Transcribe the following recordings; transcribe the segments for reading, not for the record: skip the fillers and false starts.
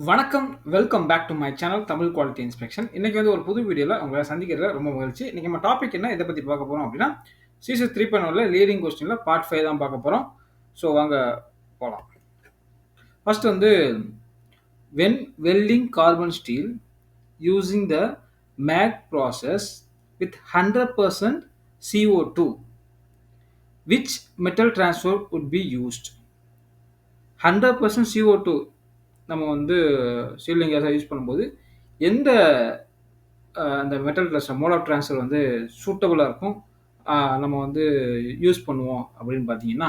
வணக்கம். Welcome back to my channel Tamil quality inspection. இன்னைக்கு வந்து ஒரு புது வீடியோல உங்கள சந்திக்கிறதுல ரொம்ப மகிழ்ச்சி. இன்னைக்கு நம்ம டாபிக் என்ன எத பத்தி பார்க்க போறோம் அப்படின்னா, சீசன் 3.1ல லீடிங் கொஸ்டின்ல பார்ட் 5 தான் பார்க்க போறோம். ஸோ வாங்க போலாம். ஃபர்ஸ்ட் வந்து when welding carbon steel using the MAG process with 100% CO2, which metal transfer would be used? 100% CO2 நம்ம வந்து சீலிங் கேஸா யூஸ் பண்ணும்போது, எந்த அந்த metal transfer mode of transfer வந்து சூட்டபுளா இருக்கும். அ நம்ம வந்து யூஸ் பண்ணுவோம் அப்படின்னு பார்த்தீங்கன்னா,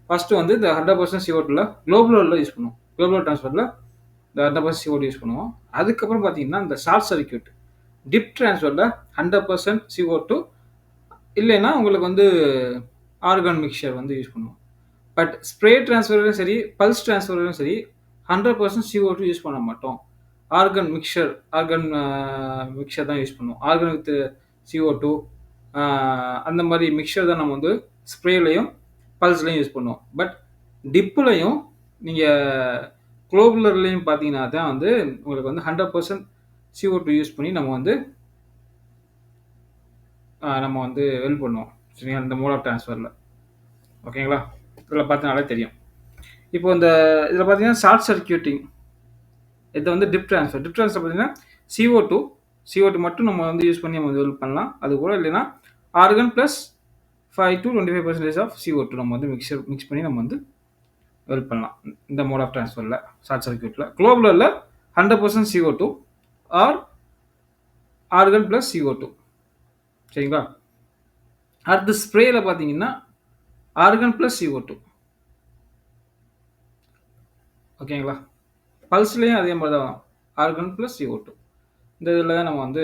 ஃபர்ஸ்ட்டு வந்து இந்த 100% CO2ல குளோபுலர்ல யூஸ் பண்ணுவோம். குளோபுலர் ட்ரான்ஸ்ஃபர்ல இந்த 100% CO2 யூஸ் பண்ணுவோம். அதுக்கப்புறம் பார்த்தீங்கன்னா, இந்த ஷார்ட் சர்க்யூட் டிப் ட்ரான்ஸ்ஃபர்ல 100% CO2 இல்லைன்னா உங்களுக்கு வந்து ஆர்கான் மிக்ஸ்சர் வந்து யூஸ் பண்ணுவோம். பட் ஸ்ப்ரே ட்ரான்ஸ்ஃபர்லயும் சரி, பல்ஸ் ட்ரான்ஸ்ஃபர்லயும் சரி 100% CO2 யூஸ் பண்ண மாட்டோம். ஆர்கன் மிக்ஸ்சர் தான் யூஸ் பண்ணுவோம். ஆர்கன் வித் CO2 அ அந்த மாரி மிக்ஸ்சர் தான் நம்ம வந்து ஸ்ப்ரேலயும், பல்ஸ்லயும் யூஸ் பண்ணுவோம். பட் டிப்லயும் நீங்க குளோபுலர்லயும் பார்த்தீங்கன்னா தான் வந்து உங்களுக்கு வந்து 100% CO2 யூஸ் பண்ணி நம்ம வந்து வெல்ட் பண்ணுவோம். சரிங்களா? இந்த மோட் ஆஃப் ட்ரான்ஸ்ஃபர்ல. ஓகேங்களா? இதில பார்த்தீங்கனாலே தெரியும். இப்போ இதில பார்த்தீங்கன்னா ஷார்ட் சர்க்யூட்டிங் இது வந்து டிப் ட்ரான்ஸ்ஃபர். டிப் ட்ரான்ஸ்ஃபர் பார்த்தீங்கன்னா CO2 மட்டும் நம்ம வந்து யூஸ் பண்ணி நம்ம வெல்ட் பண்ணலாம். அது கூட இல்லைன்னா argon plus 5 to 25% of CO2 நம்ம வந்து மிக்ஸ் பண்ணி நம்ம வந்து வெல்ட் பண்ணலாம். இந்த மோட் ஆஃப் ட்ரான்ஸ்ஃபர்ல ஷார்ட் சர்க்யூட்ல. குளோபுலர்ல 100% CO2 or argon plus CO2. சரிங்களா? அடுத்து ஸ்ப்ரேல பார்த்தீங்கன்னா ஆர்கான் பிளஸ் CO2. ஓகேங்களா? பல்ஸ்லயும் அதே மாரி தான் ஆர்கான் பிளஸ் CO2. இந்த இதில தான் நம்ம வந்து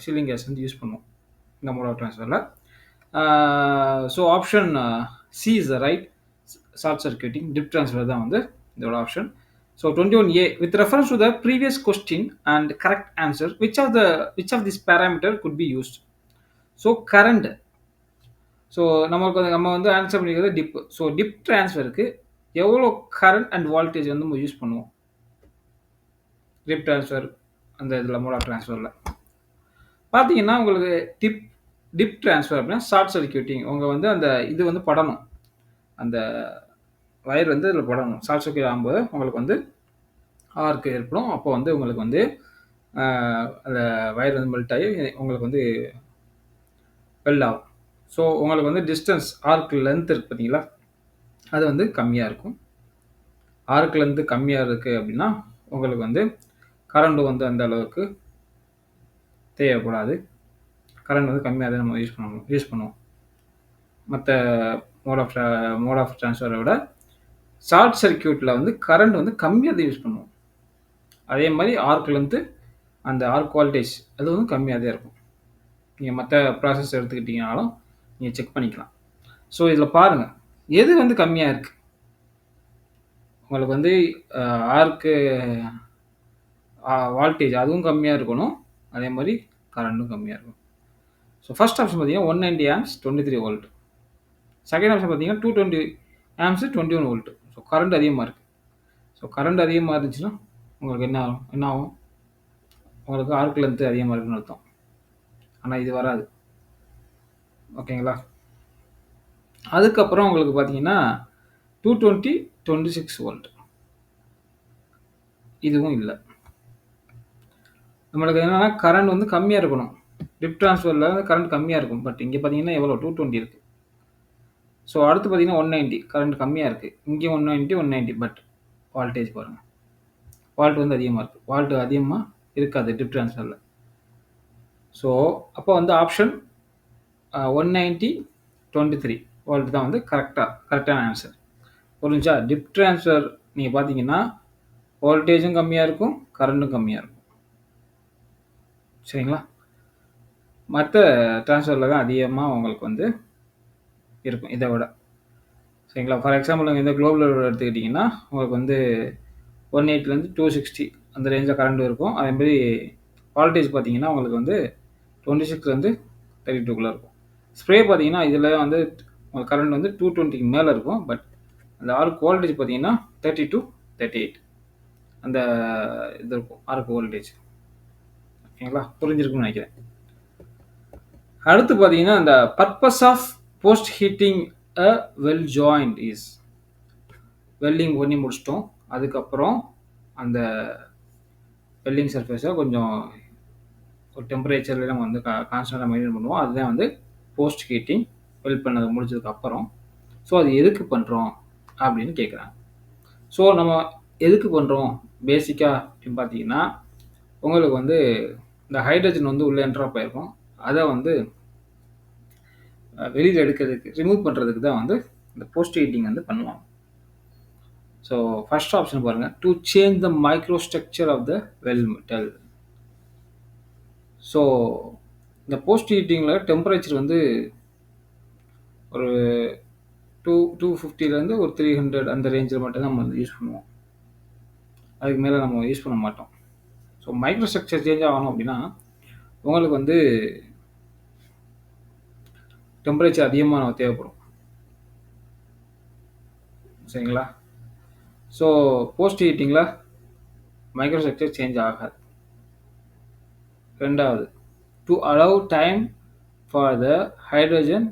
சீலிங் கேஸ் வந்து யூஸ் பண்ணுவோம். இந்த மோட் ஆஃப் ட்ரான்ஸ்ஃபர்ல. So option C is the right short circuiting dip transfer தான் வந்து இதோட option. So 21A with reference to the previous question and correct answer which of this parameter could be used? So current. So நம்ம வந்து answer பண்ணிக்கிறது tip. So tip ட்ரான்ஸ்ஃபருக்கு எவ்வளோ current and voltage வந்து நம்ம use பண்ணுவோம்? டிப் ட்ரான்ஸ்ஃபர் அந்த இதில mode of ட்ரான்ஸ்ஃபர்ல. பார்த்தீங்கன்னா உங்களுக்கு டிப் ட்ரான்ஸ்ஃபர் அப்படின்னா ஷார்ட் சர்க்யூட்டிங். உங்க வந்து அந்த இது வந்து படணும். அந்த வயர் வந்து இதில படணும். ஷார்ட் சர்க்யூட் ஆகும்போது உங்களுக்கு வந்து ஆர்க் ஏற்படும். அப்போ வந்து உங்களுக்கு வந்து அந்த வயர் வந்து மெல்ட் ஆகி உங்களுக்கு வந்து வெல்ட் ஆகும். ஸோ உங்களுக்கு வந்து டிஸ்டன்ஸ் ஆர்க் லென்த் இருக்கு பார்த்தீங்களா? அது வந்து கம்மியா இருக்கும். ஆர்க் லென்த் கம்மியா இருக்கு அப்படின்னா, உங்களுக்கு வந்து கரண்ட் வந்து அந்த அளவுக்கு தேவைப்படாது. கரண்ட் வந்து கம்மியா தான் நம்ம யூஸ் பண்ணுவோம். மத்த மோட் ஆஃப் ட்ரான்ஸ்ஃபரை விட ஷார்ட் சர்க்யூட்ல வந்து கரண்ட் வந்து கம்மியா தான் யூஸ் பண்ணுவோம். அதே மாரி ஆர்க் லென்த் அந்த ஆர்க் வோல்டேஜ் அது வந்து கம்மியா தான் இருக்கும். நீங்க மத்த ப்ராசஸ் எடுத்துக்கிட்டீங்கனாலும் நீங்க செக் பண்ணிக்கலாம். ஸோ இதில பாருங்க. எது வந்து கம்மியா இருக்கு? உங்களுக்கு வந்து ஆர்க்கு வோல்டேஜ் அதுவும் கம்மியா இருக்கணும். அதே மாரி கரண்ட்டும் கம்மியா இருக்கணும். ஸோ ஃபர்ஸ்ட் ஆப்ஷன் பார்த்தீங்கன்னா 190 ஆம்ப்ஸ் 23 வோல்ட். செகண்ட் ஆப்ஷன் பார்த்தீங்கன்னா 220 ஆம்ப்ஸ் 21 வோல்ட். ஸோ கரண்ட் அதிகமா இருக்கு. ஸோ கரண்ட் அதிகமா இருந்துச்சுன்னா, உங்களுக்கு என்ன ஆகும்? உங்களுக்கு ஆர்க் லென்த் அதிகமா இருக்குன்னு அர்த்தம். ஆனா இது வராது. ஓகேங்களா? அதுக்கப்புறம் உங்களுக்கு பார்த்தீங்கன்னா 220, 26 வோல்ட். இதுவும் இல்ல. நம்மளுக்கு என்னன்னா கரண்ட் வந்து கம்மியா இருக்கணும். டிப் ட்ரான்ஸ்ஃபர்ல கரண்ட் கம்மியா இருக்கும். பட் இங்க பார்த்தீங்கன்னா எவ்வளோ 220 இருக்கு. ஸோ அடுத்து பார்த்தீங்கன்னா 190 கரண்ட் கம்மியா இருக்கு. இங்கேயும் 190 பட் வோல்டேஜ் பாருங்க. வோல்ட் வந்து அதிகமா இருக்கு. வோல்ட் அதிகமா இருக்காது டிப் ட்ரான்ஸ்ஃபர்ல. ஸோ அப்போ வந்து ஆப்ஷன் 190, 23 வோல்ட் தான் வந்து கரெக்டான ஆன்சர். புரிஞ்சா? டிப் ட்ரான்ஸ்ஃபர் நீங்க பார்த்தீங்கன்னா, வோல்டேஜும் கம்மியா இருக்கும், கரண்ட்டும் கம்மியா இருக்கும். சரிங்களா? மத்த ட்ரான்ஸ்ஃபர்ல தான் அதிகமா உங்களுக்கு வந்து இருக்கும் இத விட. சரிங்களா? ஃபார் எக்ஸாம்பிள் நீங்க இந்த குளோபுலர் எடுத்துக்கிட்டீங்கன்னா, உங்களுக்கு வந்து 180லேருந்து 260 அந்த ரேஞ்சில கரண்ட் இருக்கும். அதே மாரி வோல்டேஜ் பார்த்தீங்கன்னா, உங்களுக்கு வந்து 26லேருந்து 32க்குள்ள இருக்கும். ஸ்ப்ரே பார்த்தீங்கன்னா, இதில வந்து உங்களுக்கு கரண்ட் வந்து 220க்கு மேல இருக்கும். பட் அந்த ஆர்க் வோல்டேஜ் பார்த்தீங்கன்னா 30 to 38. அந்த இது இருக்கும் ஆர்க் வோல்டேஜ். ஓகேங்களா? புரிஞ்சிருக்கும்னு நினைக்கிறேன். அடுத்து பார்த்தீங்கன்னா, அந்த purpose of post heating a weld joint is welding பண்ணி முடிச்சிட்டோம். அதுக்கப்புறம் அந்த வெல்டிங் சர்ஃபேஸை கொஞ்சம் ஒரு டெம்பரேச்சரில் நம்ம வந்து கான்ஸ்டன்ட்டாக மெயின்டைன் பண்ணுவோம். அதுதான் வந்து போஸ்ட் ஹீட்டிங் வெல்ட் பண்ணது முடிஞ்சதுக்கப்புறம். ஸோ அது எதுக்கு பண்ணுறோம் அப்படின்னு கேட்குறாங்க. ஸோ நம்ம எதுக்கு பண்ணுறோம் பேசிக்காக அப்படின்னு பார்த்தீங்கன்னா, உங்களுக்கு வந்து இந்த ஹைட்ரஜன் வந்து உள்ளே என்ட்ராப் ஆகிருக்கும். அதை வந்து வெளியில் எடுக்கிறதுக்கு ரிமூவ் பண்ணுறதுக்கு தான் வந்து இந்த போஸ்ட் ஹீட்டிங் வந்து பண்ணுவாங்க. ஸோ ஃபர்ஸ்ட் ஆப்ஷன் பாருங்கள், to change the micro structure of the weld metal. So இந்த போஸ்ட் ஹீட்டிங்கில் டெம்பரேச்சர் வந்து ஒரு 250லேருந்து ஒரு 300 அந்த ரேஞ்சில் மட்டும் நம்ம வந்து யூஸ் பண்ணுவோம். அதுக்கு மேலே நம்ம யூஸ் பண்ண மாட்டோம். ஸோ மைக்ரோ ஸ்ட்ரக்சர் சேஞ்ச் ஆகணும் அப்படின்னா உங்களுக்கு வந்து டெம்பரேச்சர் அதிகமாக நம்ம தேவைப்படும். சரிங்களா? ஸோ போஸ்ட் ஹீட்டிங்கில் மைக்ரோ ஸ்ட்ரக்சர் சேஞ்ச் ஆகாது. ரெண்டாவது, to allow time for the hydrogen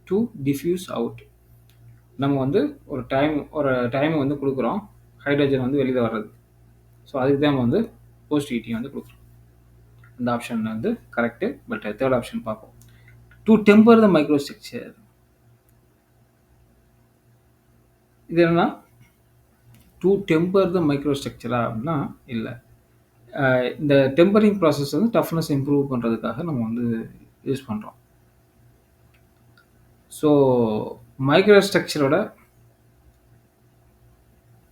to diffuse out. நம்ம வந்து ஒரு டைம் வந்து கொடுக்குறோம் ஹைட்ரஜன் வந்து வெளியில் வர்றது. ஸோ அதுக்கு தான் நம்ம வந்து போஸ்ட் ஹீட்டிங் வந்து கொடுக்குறோம். அந்த ஆப்ஷன் வந்து கரெக்டு. பட் தேர்ட் ஆப்ஷன் பார்ப்போம், to temper the micro structure. இது என்னன்னா டு டெம்பர் த மைக்ரோ ஸ்ட்ரக்சரா அப்படின்னா இல்லை. இந்த டெம்பரிங் ப்ராசஸ் வந்து டஃப்னஸ் இம்ப்ரூவ் பண்ணுறதுக்காக நம்ம வந்து யூஸ் பண்ணுறோம். ஸோ மைக்ரோ ஸ்ட்ரக்சரோட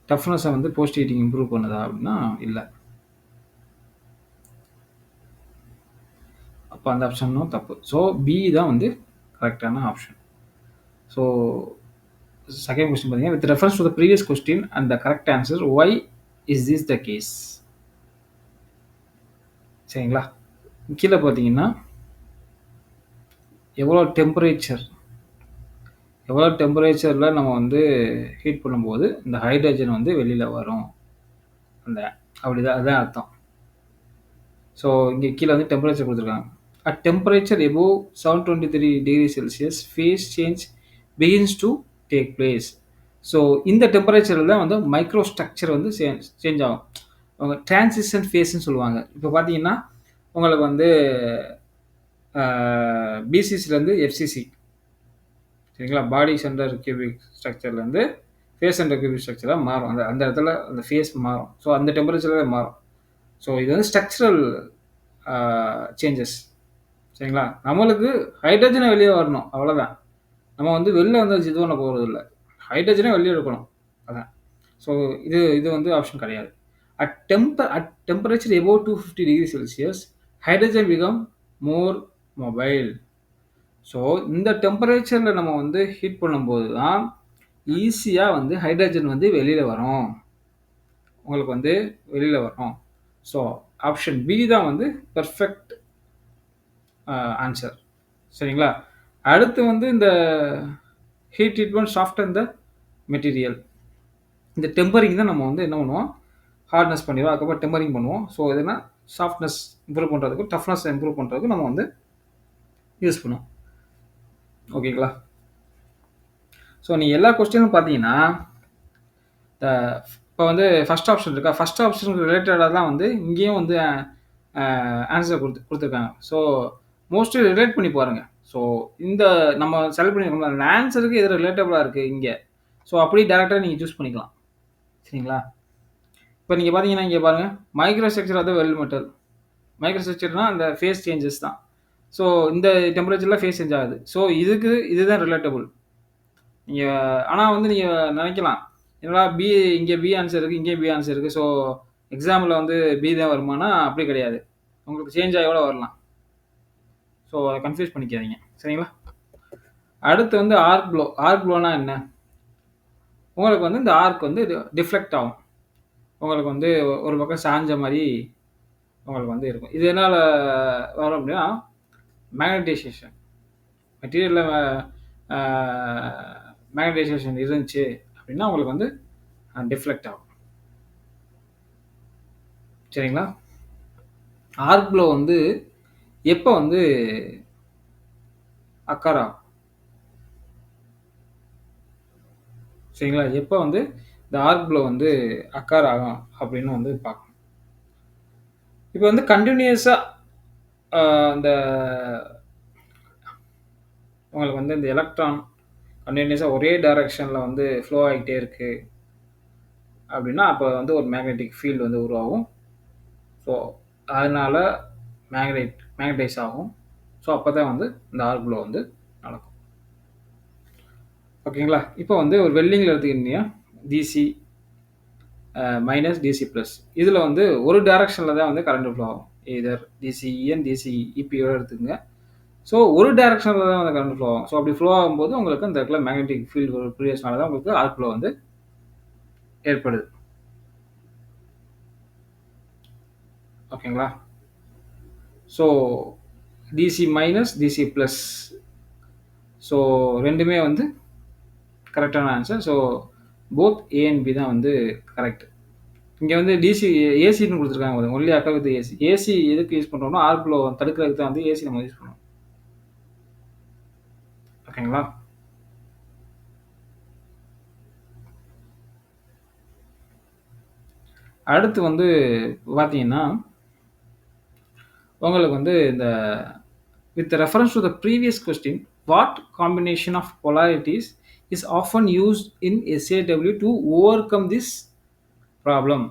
டஃப்னஸை வந்து போஸ்ட் ஹீட்டிங் இம்ப்ரூவ் பண்ணுதா அப்படின்னா இல்லை. அப்போ அந்த ஆப்ஷனும் தப்பு. ஸோ பி தான் வந்து கரெக்டான ஆப்ஷன். ஸோ செகண்ட் கொஸ்டின் பார்த்தீங்கன்னா, with reference to the previous question and the correct answer, why is this the case? சரிங்களா? கீழே பார்த்தீங்கன்னா எவ்வளோ டெம்பரேச்சரில் நம்ம வந்து ஹீட் பண்ணும்போது இந்த ஹைட்ரஜன் வந்து வெளியில் வரும், அந்த அப்படிதான் அதுதான் அர்த்தம். ஸோ இங்கே கீழே வந்து டெம்பரேச்சர் கொடுத்துருக்காங்க. At temperature above 723 degree Celsius phase change begins to take place. So இந்த டெம்பரேச்சரில் தான் வந்து மைக்ரோ ஸ்ட்ரக்சர் வந்து சேஞ்ச் ஆகும். அவங்க டிரான்சிஷன் ஃபேஸ்ன்னு சொல்லுவாங்க. இப்போ பார்த்தீங்கன்னா உங்களுக்கு வந்து பிசிசிலேருந்து எஃப்சிசி, சரிங்களா, பாடி சென்டர் கியூபிக் ஸ்ட்ரக்சர்லேருந்து ஃபேஸ் சென்டர் கியூபிக் ஸ்ட்ரக்சராக மாறும். அந்த இடத்துல அந்த ஃபேஸ் மாறும். ஸோ அந்த டெம்பரேச்சரில் மாறும். ஸோ இது வந்து ஸ்ட்ரக்சரல் சேஞ்சஸ். சரிங்களா? நம்மளுக்கு ஹைட்ரஜனை வெளியே வரணும், அவ்வளோதான். நம்ம வந்து வெளில வந்து இது பண்ண போகிறது இல்லை, ஹைட்ரஜனே வெளியே எடுக்கணும், அதான். ஸோ இது வந்து ஆப்ஷன் கிடையாது. At temperature above 250 degree Celsius hydrogen become more mobile. So இந்த டெம்பரேச்சரில் நம்ம வந்து ஹீட் பண்ணும்போது தான் ஈஸியாக வந்து ஹைட்ரஜன் வந்து வெளியில் வரும், உங்களுக்கு வந்து வெளியில் வரும். ஸோ ஆப்ஷன் பி தான் வந்து பெர்ஃபெக்ட் ஆன்சர். சரிங்களா? அடுத்து வந்து இந்த heat treatment soften the material. இந்த டெம்பரிங் தான் நம்ம வந்து என்ன பண்ணுவோம், ஹார்ட்னஸ் பண்ணிடுவோம், அதுக்கப்புறம் டெம்பரிங் பண்ணுவோம். ஸோ இதுனா சாஃப்ட்னஸ் இம்ப்ரூவ் பண்ணுறதுக்கு, டஃப்னஸ் இம்ப்ரூவ் பண்ணுறதுக்கு நம்ம வந்து யூஸ் பண்ணுவோம். ஓகேங்களா? ஸோ நீங்கள் எல்லா கொஸ்டினும் பார்த்தீங்கன்னா இப்போ வந்து ஃபஸ்ட் ஆப்ஷன் இருக்கா, ஃபஸ்ட் ஆப்ஷனுக்கு ரிலேட்டடாக தான் வந்து இங்கேயும் வந்து ஆன்சர் கொடுத்துருக்காங்க. ஸோ மோஸ்ட்லி ரிலேட் பண்ணி பாருங்கள். ஸோ இந்த நம்ம செலக்ட் பண்ணியிருக்கோம்ல அந்த ஆன்சருக்கு எது ரிலேட்டபுளாக இருக்குது இங்கே, ஸோ அப்படி டேரெக்டாக நீங்கள் சூஸ் பண்ணிக்கலாம். சரிங்களா? இப்போ நீங்கள் பார்த்தீங்கன்னா இங்கே பாருங்கள், micro structure of the weld metal. Micro ஸ்ட்ரக்சர்னால் அந்த ஃபேஸ் சேஞ்சஸ் தான். ஸோ இந்த டெம்பரேச்சரில் ஃபேஸ் சேஞ்ச் ஆகுது. ஸோ இதுதான் ரிலேட்டபுள். நீங்கள் ஆனால் வந்து நீங்கள் நினைக்கலாம், என்னடா பி இங்கே பி ஆன்சர் இருக்குது, இங்கே பி ஆன்சர் இருக்குது, ஸோ எக்ஸாமில் வந்து பி தான் வருமானா? அப்படி கிடையாது, உங்களுக்கு சேஞ்ச் ஆகி கூட வரலாம். ஸோ அதை கன்ஃபியூஸ் பண்ணிக்காதீங்க. சரிங்களா? அடுத்து வந்து ஆர்க் ப்ளோ. ஆர்க் ப்ளோனா என்ன? உங்களுக்கு வந்து இந்த ஆர்க் வந்து டிஃப்ளெக்ட் ஆகும், உங்களுக்கு வந்து ஒரு பக்கம் சாஞ்ச மாதிரி உங்களுக்கு வந்து இருக்கும். இது என்னால் வரும் அப்படின்னா மேக்னடைசேஷன், மெட்டீரியலில் மேக்னடைசேஷன் இருந்துச்சு அப்படின்னா உங்களுக்கு வந்து டிஃப்ளெக்ட் ஆகும். சரிங்களா? ஆர்க் ப்ளோ வந்து எப்ப வந்து அக்கர் ஆகும்? சரிங்களா? எப்ப வந்து இந்த ஆர்க் ப்ளோ வந்து அக்கர் ஆகும் அப்படின்னு வந்து பார்க்கணும். இப்ப வந்து கன்டினியூஸா அ அந்த உங்களுக்கு வந்து இந்த எலக்ட்ரான் கன்டினியூஸா ஒரே டைரக்ஷன்ல வந்து ஃப்ளோ ஆகிட்டே இருக்கு அப்படின்னா, அப்ப வந்து ஒரு மேக்னெட்டிக் ஃபீல்ட் வந்து உருவாகும். ஸோ, அதனால மேக்னடைஸ் ஆகும். ஸோ, அப்பதான் வந்து இந்த ஆர்க் ப்ளோ வந்து நடக்கும். ஓகேங்களா? இப்போ வந்து ஒரு வெல்டிங்ல எடுத்துக்கிட்டீங்கன்னா, டிசி மைனஸ், டிசி பிளஸ். இதுல வந்து ஒரு டைரக்ஷன்ல தான் வந்து கரண்ட் ஃப்ளோ ஆகும். எய்தர் டிசிஇஎன், டிசிஇபியோட எடுத்துக்கங்க. ஸோ, ஒரு டைரக்ஷன்ல தான் வந்து கரண்ட் ஃப்ளோ ஆகும். ஸோ, அப்படி ஃப்ளோ ஆகும்போது உங்களுக்கு அந்த இடத்துல மேக்னெட்டிக் ஃபீல்ட் கிரியேஷனால தான் உங்களுக்கு ஆர்க் ஃப்ளோ வந்து ஏற்படுது. ஓகேங்களா? So, DC minus, DC plus. So, 2மே வந்து கரெக்ட்டான answer. So, both A and B தான் வந்து கரெக்ட். இங்க வந்து டிசி ஏசின்னு குடுத்துருக்காங்க பாருங்க. Only occur with AC. AC எதுக்கு யூஸ் பண்றோம்னா, ஆர்க் ஃப்ளோ தடுக்கிறதுக்கு தான் வந்து ஏசி நம்ம யூஸ் பண்ணுவோம். ஓகேங்களா? அடுத்து வந்து பார்த்தீங்கன்னா, உங்களுக்கு வந்து இந்த with reference to the previous question, what combination of polarities is often used in SAW to overcome this problem?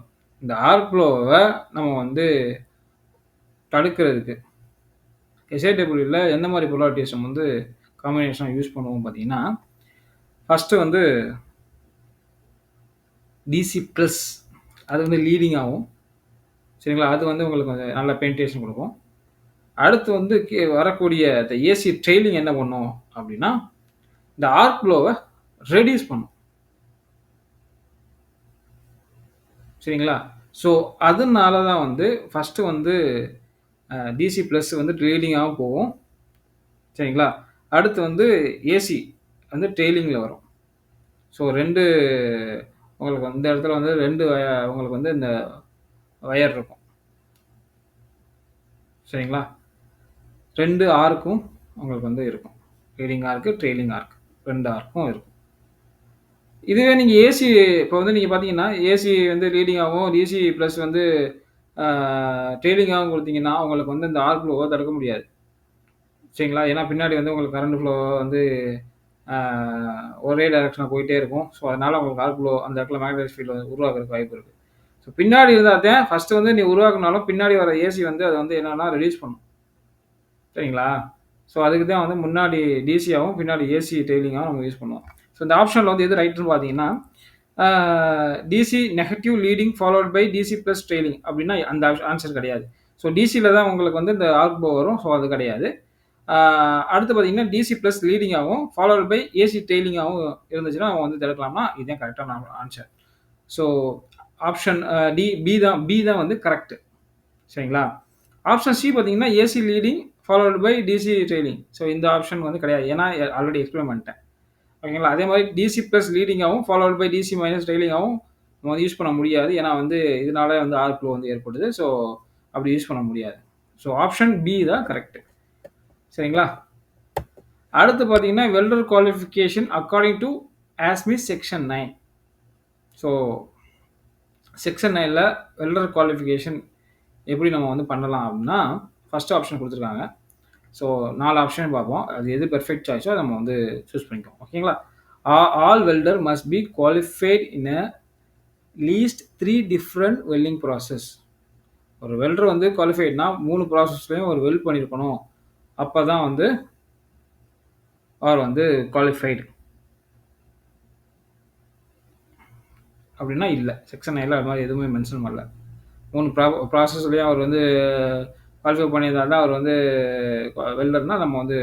இந்த ஆர்க் ஃப்ளோவ நம்ம வந்து தடுக்கிறதுக்கு SAWல எந்த மாரி பொலாரிட்டீஸ் நம்ம வந்து காம்பினேஷனா யூஸ் பண்ணுவோம் பார்த்தீங்கன்னா, ஃபர்ஸ்ட்டு வந்து டிசி பிளஸ் அது வந்து லீடிங் ஆகும். சரிங்களா? அது வந்து உங்களுக்கு கொஞ்சம் நல்ல பெனிட்ரேஷன் குடுக்கும். அடுத்து வந்து வரக்கூடிய இந்த ஏசி ட்ரெய்லிங் என்ன பண்ணும் அப்டின்னா, இந்த ஆர்க் ஃப்ளோவ ரெட்யூஸ் பண்ணும். சரிங்களா? ஸோ, அதனால தான் வந்து ஃபர்ஸ்ட்டு வந்து டிசி பிளஸ் வந்து ட்ரெய்லிங்காவும் போகும். சரிங்களா? அடுத்து வந்து ஏசி வந்து ட்ரெய்லிங்ல வரும். ஸோ 2 உங்களுக்கு இந்த இடத்துல வந்து 2 உங்களுக்கு வந்து இந்த வயர் இருக்கும். சரிங்களா? 2 ஆர்க்கும் உங்களுக்கு வந்து இருக்கும். லீடிங் ஆர்க், ட்ரெய்லிங் ஆர்க் 2 ஆர்க்கும் இருக்கும். இதுவே நீங்க ஏசி இப்ப வந்து நீங்க பார்த்தீங்கன்னா, ஏசி வந்து லீடிங் ஆவும், டிசி பிளஸ் வந்து ஆ ட்ரெய்லிங்காவும் குடுத்தீங்கன்னா, உங்களுக்கு வந்து இந்த ஆர்க் ஃப்ளோவ தடுக்க முடியாது. சரிங்களா? ஏன்னா பின்னாடி வந்து உங்களுக்கு கரண்ட் ஃப்ளோ வந்து ஆ ஒரே டைரக்ஷன்ல போயிட்டே இருக்கும். ஸோ, அதனால உங்களுக்கு ஆர்க் ஃப்ளோ அந்த இடத்துல மேக்னெட்டிக் ஃபீல்ட் உருவாகுறதுக்கு வாய்ப்பு இருக்கு. ஸோ, பின்னாடி இருந்தா தான் ஃபர்ஸ்ட்டு வந்து நீ உருவாக்குனாலும் பின்னாடி வர ஏசி வந்து அத வந்து என்னன்னா ரெட்யூஸ் பண்ணும். சரிங்களா? ஸோ, அதுக்கு தான் வந்து முன்னாடி டிசியாவும், பின்னாடி ஏசி டெய்லிங்காவும் நம்ம யூஸ் பண்ணுவோம். ஸோ, இந்த ஆப்ஷன்ல வந்து எது ரைட்ன்னு பார்த்தீங்கன்னா, uh DC negative leading followed by DC plus trailing அப்டின்னா அந்த ஆன்சர் கிடையாது. ஸோ, டிசில தான் உங்களுக்கு வந்து இந்த ஆர்க் ஃப்ளோ வரும். ஸோ, அது கிடையாது. ஆ அடுத்து பார்த்தீங்கன்னா, டிசி பிளஸ் லீடிங்காவும், ஃபாலோட் பை ஏசி டெய்லிங்காவும் இருந்துச்சுன்னா, அவங்க வந்து திறக்கலாம்னா, இதுதான் கரெக்ட்டான ஆன்சர். ஸோ, ஆப்ஷன் பி தான் வந்து கரெக்ட். சரிங்களா? ஆப்ஷன் சி பார்த்தீங்கன்னா, AC leading followed by DC trailing. So, இந்த ஆப்ஷன் வந்து கிடையாது. ஏன்னா ஆல்ரெடி எக்ஸ்பிளைன் பண்ணிட்டேன். ஓகேங்களா? அதே மாரி டிசி பிளஸ் லீடிங்காவும், ஃபாலோட் பை டிசி மைனஸ் ட்ரெய்லிங்காவும் நம்ம வந்து யூஸ் பண்ண முடியாது. ஏன்னா வந்து இதனால வந்து ஆர்க் ஃப்ளோ வந்து ஏற்படுது. ஸோ, அப்படி யூஸ் பண்ண முடியாது. ஸோ, ஆப்ஷன் பி தான் கரெக்ட். சரிங்களா? அடுத்து பார்த்தீங்கன்னா, welder qualification according to ASME section 9. So, section 9ல வெல்டர் குவாலிஃபிகேஷன் எப்படி நம்ம வந்து பண்ணலாம் அப்படின்னா, ஃபர்ஸ்ட் ஆப்ஷன் குடுத்துருக்காங்க. ஸோ 4 ஆப்ஷன் பார்ப்போம். அது எது பெர்ஃபெக்ட் சாய்ஸோ அத நம்ம வந்து சூஸ் பண்ணிக்குவோம். ஓகேங்களா? All welder must B qualified இன் லீஸ்ட் 3 டிஃபரண்ட் வெல்டிங் ப்ராசஸ். ஒரு வெல்டர் வந்து குவாலிஃபைட்னா 3 ப்ராசஸ்லயும் ஒரு வெல்ட் பண்ணியிருக்கணும். அப்பதான் வந்து அவர் வந்து குவாலிஃபைட். அப்படின்னா இல்ல. செக்ஷன் 9ல அது மாரி எதுவுமே மென்ஷன் பண்ணல. 3 ப்ராசஸ்லயும் அவர் வந்து குவாலிஃபை பண்ணியிருந்தா தான் அவர் வந்து வெல்டர்னா நம்ம வந்து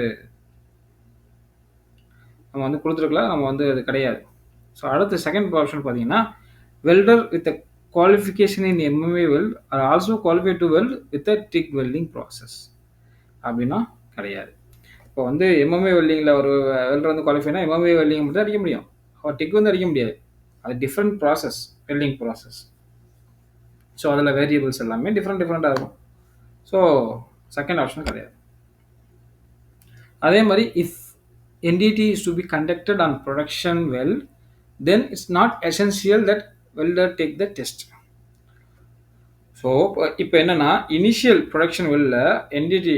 குடுத்துருக்கலாம். நம்ம வந்து அது கிடையாது. ஸோ அடுத்து செகண்ட் ஆப்ஷன் பார்த்தீங்கன்னா, welder with a qualification in MMA weld are also qualified to weld with a tick welding process. அப்படின்னா கிடையாது. இப்போ வந்து எம்எம்ஏ வெல்டிங்கில ஒரு வெல்டர் வந்து குவாலிஃபைனா எம்எம்ஏ வெல்டிங் மட்டும் தான் அடிக்க முடியும். அவர் டிக் வந்து அடிக்க முடியாது. அது different process, welding process. So அதில் வேரியபிள்ஸ் எல்லாமே டிஃப்ரெண்ட்டாக இருக்கும். ஸோ செகண்ட் ஆப்ஷன் கிடையாது. அதே மாதிரி if entity is to be conducted on production well, then it's not essential that welder take the test. So இப்போ என்னன்னா, இனிஷியல் ப்ரொடக்ஷன் வெல்ல என்டிடி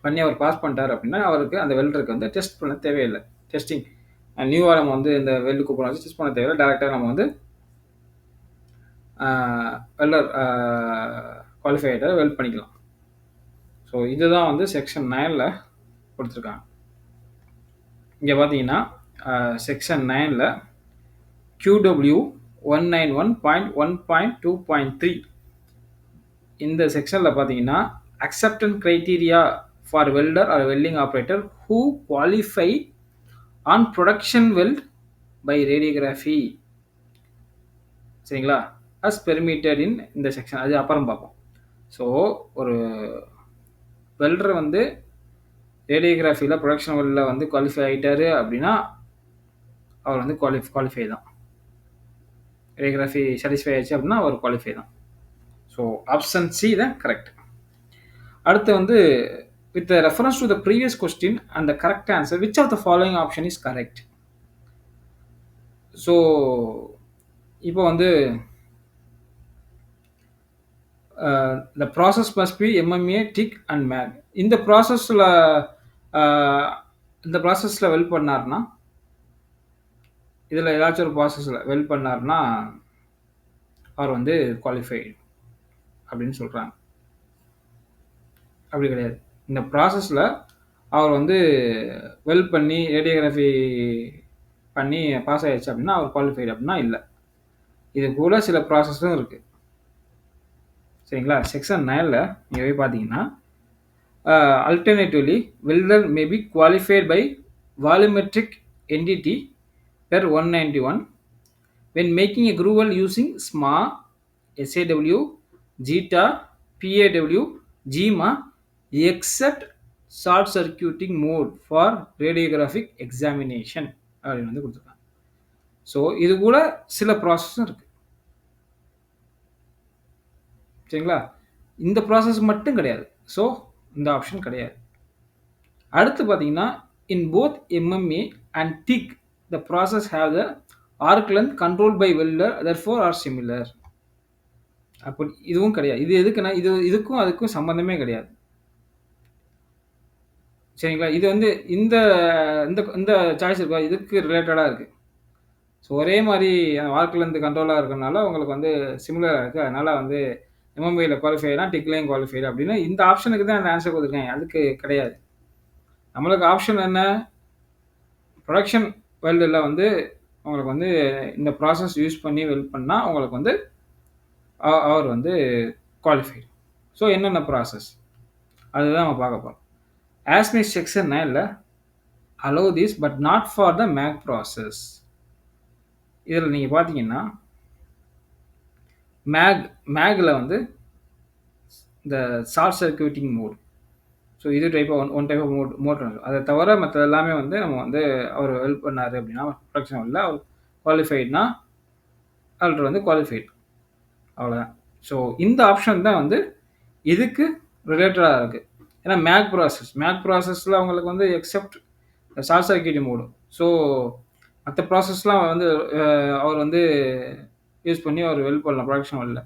பண்ணி அவர் பாஸ் பண்ணிட்டார் அப்படின்னா அவருக்கு அந்த வெல்டருக்கு வந்து டெஸ்ட் பண்ண தேவையில்லை. டெஸ்டிங் நியூவாக நம்ம வந்து இந்த வெல்டு கூப்பன் வச்சு டெஸ்ட் பண்ண தேவையில்லை. டேரெக்டாக நம்ம வந்து வெல்டர் குவாலிஃபை ஆகிட்டார் வெல்ட் பண்ணிக்கலாம். ஸோ இதுதான் வந்து செக்ஷன் 9ல் கொடுத்துருக்காங்க. இங்கே பார்த்தீங்கன்னா செக்ஷன் 9ல் QW 191.1.2.3 இந்த செக்ஷனில் பார்த்தீங்கன்னா acceptance criteria for welder or welding operator who qualify on production weld by radiography, சரிங்களா, as permitted in இந்த செக்ஷன். அது அப்புறம் பார்ப்போம். ஸோ ஒரு வெல்டர் வந்து ரேடியோகிராஃபியில் ப்ரொடக்ஷன் வெல்டில் வந்து குவாலிஃபை ஆகிட்டாரு அப்படின்னா அவர் வந்து குவாலிஃபை தான். ரேடியோகிராஃபி சாட்டிஸ்ஃபை ஆயிடுச்சு அப்படின்னா அவர் குவாலிஃபை தான். ஸோ ஆப்ஷன் சி தான் கரெக்ட். அடுத்து வந்து with the reference to the previous question and the correct answer, which of the following option is correct? So இப்போ வந்து the process must be MMA, TIG and MAG. இந்த ப்ராசஸில் well பண்ணார்னா, இதில் ஏதாச்சும் ஒரு ப்ராசஸில் வெல் பண்ணார்னா அவர் வந்து குவாலிஃபைடு அப்படின்னு சொல்கிறாங்க. அப்படி கிடையாது. இந்த ப்ராசஸில் அவர் வந்து வெல் பண்ணி ரேடியோகிராஃபி பண்ணி பாஸ் ஆகிடுச்சு அப்படின்னா அவர் குவாலிஃபைடு அப்படின்னா இல்லை. இது கூட சில ப்ராசஸும் இருக்குது, சரிங்களா. செக்ஷன் 9ல் நீங்கள் போய் பார்த்தீங்கன்னா alternatively welder may be qualified by volumetric entity per 191 when making a groove weld using SMA, SAW, JITA, PAW, GMA except short circuiting mode for radiographic examination அப்படின்னு வந்து கொடுத்துருக்காங்க. ஸோ இது கூட சில ப்ராசஸும் இருக்குது, சரிங்களா. இந்த ப்ராசஸ் மட்டும் கிடையாது. ஸோ இந்த ஆப்ஷன் கிடையாது. அடுத்து பார்த்தீங்கன்னா in both MMA and TIG the process have the arc length controlled by welder therefore are similar. அப்படி இதுவும் கிடையாது. இது எதுக்குன்னா இதுக்கும் அதுக்கும் சம்பந்தமே கிடையாது, சரிங்களா. இது வந்து இந்த இந்த சாய்ஸ் இருக்கா இதுக்கு ரிலேட்டடாக இருக்குது. ஸோ ஒரே மாதிரி ஆர்க் லென்த் கண்ட்ரோலாக இருக்கிறனால உங்களுக்கு வந்து சிமிலராக இருக்குது. அதனால் வந்து MMAயில் குவாலிஃபைனா டிக்லைன் குவாலிஃபைடு அப்படின்னு இந்த ஆப்ஷனுக்கு தான் அந்த ஆன்சர் கொடுத்துருக்கேன். அதுக்கு கிடையாது. நம்மளுக்கு ஆப்ஷன் என்ன, ப்ரொடக்ஷன் வெல்டில் வந்து உங்களுக்கு வந்து இந்த ப்ராசஸ் யூஸ் பண்ணி வெல்ட் பண்ணால் உங்களுக்கு வந்து அவர் வந்து குவாலிஃபைடு. ஸோ என்னென்ன ப்ராசஸ் அதுதான் நம்ம பார்க்க போகிறோம். ஆஸ்மிக் செக்ஷன் 9ல் allow this but not for the MAG process. இதில் நீங்கள் பார்த்தீங்கன்னா மேகில் வந்து இந்த ஷார்ட் சர்க்யூட்டிங் மோட், ஸோ இது ஒன் டைப் ஆஃப் மோட் அதை தவிர மற்ற எல்லாமே வந்து நம்ம வந்து அவர் ஹெல்ப் பண்ணார் அப்படின்னா ப்ரொடக்ஷன் இல்லை அவர் குவாலிஃபைட்னா அவர் வந்து குவாலிஃபைட், அவ்வளோதான். ஸோ இந்த ஆப்ஷன் தான் வந்து இதுக்கு ரிலேட்டடாக இருக்குது. ஏன்னா மேக் ப்ராசஸில் அவங்களுக்கு வந்து accept short circuiting mode. So மற்ற ப்ராசஸ்லாம் வந்து அவர் வந்து யூஸ் பண்ணி அவர் வெல்ட் பண்ணலாம் ப்ரொடக்ஷன் வரல.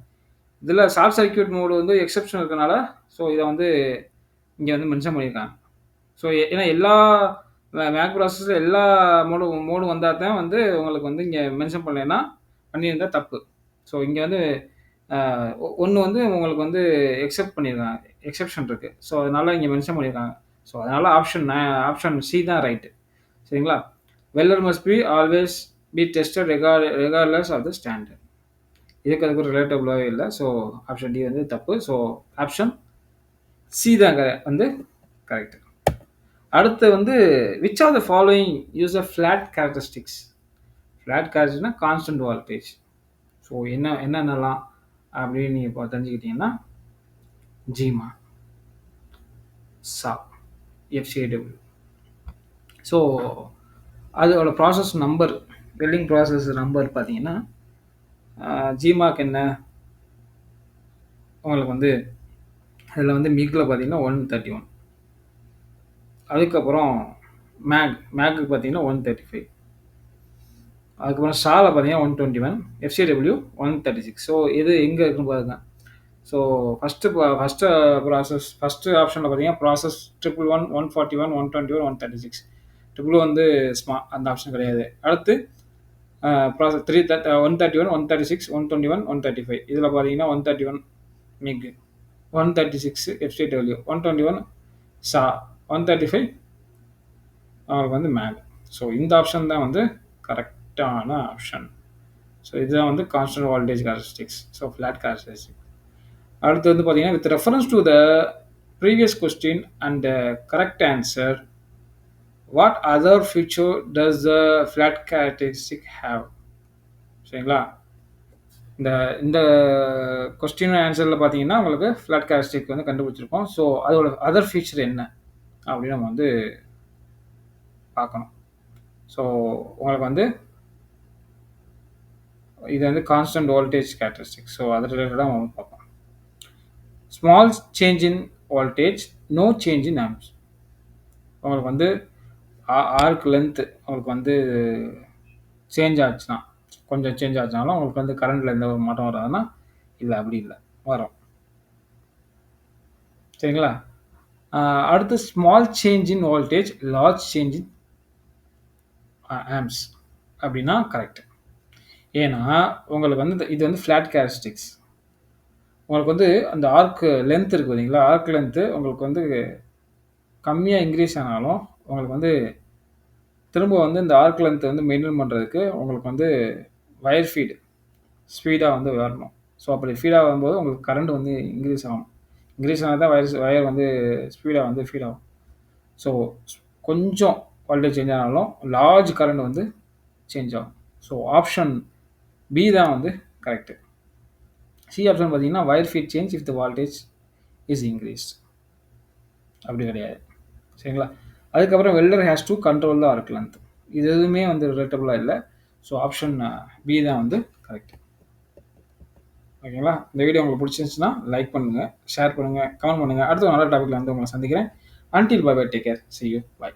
இதில் ஷார்ட் சர்க்யூட் மோடு வந்து எக்ஸப்ஷன் இருக்கனால ஸோ இதை வந்து இங்கே வந்து மென்ஷன் பண்ணியிருக்காங்க. ஸோ ஏன்னா எல்லா மேக் ப்ராசஸில் எல்லா மோடும் வந்தால் தான் வந்து உங்களுக்கு வந்து இங்கே மென்ஷன் பண்ணலைன்னா பண்ணியிருந்தால் தப்பு. ஸோ இங்கே வந்து ஒன்று வந்து உங்களுக்கு வந்து எக்ஸப்ஷன் இருக்குது. ஸோ அதனால் இங்கே மென்ஷன் பண்ணியிருக்காங்க. ஸோ அதனால் ஆப்ஷன் சி தான் ரைட்டு, சரிங்களா. Welder must be always be tested regardless of the standard. இதுக்கு அதுக்கு ரிலேட்டபுளாகவே இல்லை. ஸோ ஆப்ஷன் டி வந்து தப்பு. ஸோ ஆப்ஷன் சி தான் வந்து கரெக்டு. அடுத்து வந்து which are the following use a flat characteristics. Flat கேரக்டரிஸ்டிக்னா constant voltage. So என்னென்னலாம் அப்படின்னு நீங்கள் இப்போ தெரிஞ்சுக்கிட்டீங்கன்னா ஜிமா, சா, FCW. ஸோ அதோட process number, welding process number பார்த்தீங்கன்னா ஜிமாக்கு என்ன உங்களுக்கு வந்து அதில் வந்து மிகில் பார்த்தீங்கன்னா 131. அதுக்கப்புறம் மேக்குக்கு பார்த்தீங்கன்னா 135. அதுக்கப்புறம் ஷாவில் பார்த்தீங்கன்னா 121, எஃப்சிடபிள்யூ 136. ஸோ இது எங்கே இருக்குன்னு பாருங்க. ஸோ ஃபஸ்ட்டு ஃபஸ்ட்டு ஆப்ஷனில் பார்த்தீங்கன்னா ப்ராசஸ் 111, 141, 121, 136. ட்ரிபிள் வந்து அந்த ஆப்ஷன் கிடையாது. அடுத்து ப்ராசஸ் 131, 136, 121, 135. இதில் பார்த்தீங்கன்னா 131 மிக், 136 எஃப்சிடபிள்யூ, 121 ஷா, 135 அவங்களுக்கு வந்து மேக். ஸோ இந்த ஆப்ஷன் தான் வந்து கரெக்டான ஆப்ஷன். ஸோ இதுதான் வந்து constant voltage characteristics. So flat characteristics. அடுத்து வந்து பார்த்தீங்கன்னா with reference to the previous question and correct answer, what other feature does the flat characteristic have? சரிங்களா? இந்த இந்த கொஸ்டின் ஆன்சரில் பார்த்தீங்கன்னா உங்களுக்கு ஃப்ளாட் கேரக்டரிஸ்டிக் வந்து கண்டுபிடிச்சிருக்கோம். ஸோ அதோட அதர் ஃபீச்சர் என்ன அப்படின்னு நம்ம வந்து பார்க்கணும். ஸோ உங்களுக்கு வந்து இது வந்து கான்ஸ்டன்ட் வோல்டேஜ் கேரக்டரிஸ்டிக். ஸோ அது ரிலேட்டடாக நம்ம பார்ப்போம். Small change in voltage, no change in amps. உங்களுக்கு வந்து ஆர்க் லென்த்து உங்களுக்கு வந்து சேஞ்ச் ஆச்சுன்னா, கொஞ்சம் சேஞ்ச் ஆச்சுனாலும் உங்களுக்கு வந்து கரண்ட்டில் எந்த ஒரு மாற்றம் வராதுன்னா இல்லை, அப்படி இல்லை, வரும். சரிங்களா? அடுத்து small change in voltage, large change in amps அப்படின்னா கரெக்ட். ஏன்னா உங்களுக்கு வந்து இது வந்து ஃப்ளாட் கேரக்டரிஸ்டிக்ஸ். உங்களுக்கு வந்து அந்த ஆர்க் லென்த் இருக்குது பார்த்தீங்களா, ஆர்க் லென்த்து உங்களுக்கு வந்து கம்மியாக இன்க்ரீஸ் ஆனாலும் உங்களுக்கு வந்து திரும்ப வந்து இந்த ஆர்க் லென்த்தை வந்து மெயின்டைன் பண்ணுறதுக்கு உங்களுக்கு வந்து வயர் ஃபீடு ஸ்பீடாக வந்து வரணும். ஸோ அப்படி ஃபீடாக வரும்போது உங்களுக்கு கரண்ட் வந்து இன்க்ரீஸ் ஆகணும். இன்க்ரீஸ் ஆனால் தான் வயர் வந்து ஸ்பீடாக வந்து ஃபீட் ஆகும். ஸோ கொஞ்சம் வோல்டேஜ் சேஞ்ச் ஆனாலும் லார்ஜ் கரண்ட் வந்து சேஞ்ச் ஆகும். ஸோ ஆப்ஷன் பி தான் வந்து கரெக்டு. சி ஆப்ஷன் பார்த்தீங்கன்னா wire feed change if the voltage is increased, அப்படி கிடையாது. சரிங்களா? அதுக்கப்புறம் வெல்டர் ஹேஸ் டு கண்ட்ரோல் தான் ஆர்க் லென்த். இது எதுவுமே வந்து ரிலேட்டபுளாக இல்லை. ஸோ ஆப்ஷன் பி தான் வந்து கரெக்ட். ஓகேங்களா? இந்த வீடியோ உங்களுக்கு பிடிச்சிருந்துச்சுன்னா லைக் பண்ணுங்கள், ஷேர் பண்ணுங்கள், கமெண்ட் பண்ணுங்கள். அடுத்த நல்ல டாப்பிக்கில் வந்து உங்களை சந்திக்கிறேன். Until bye bye, take care, see you, bye.